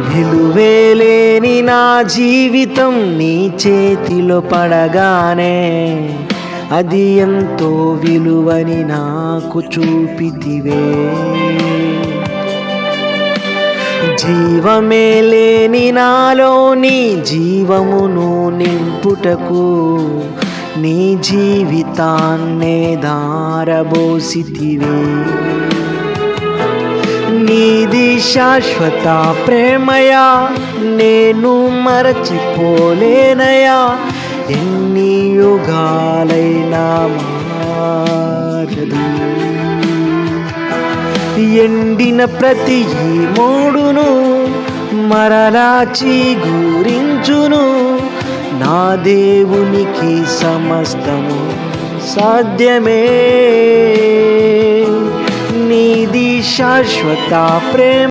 విలువేలేని నా జీవితం నీ చేతిలో పడగానే అది ఎంతో విలువని నాకు చూపితివే. జీవమే లేని నాలోని జీవమును నింపుటకు నీ జీవితాన్నే ధారబోసితివే. నీది శాశ్వత ప్రేమయా, నేను మరచిపోలేనయా. ఎన్ని యుగాలైనా మారదు. ఎండిన ప్రతి ఈ మూడును మరలా చిగురించును. నా దేవునికి సమస్తము సాధ్యమే. నీది శాశ్వత ప్రేమ.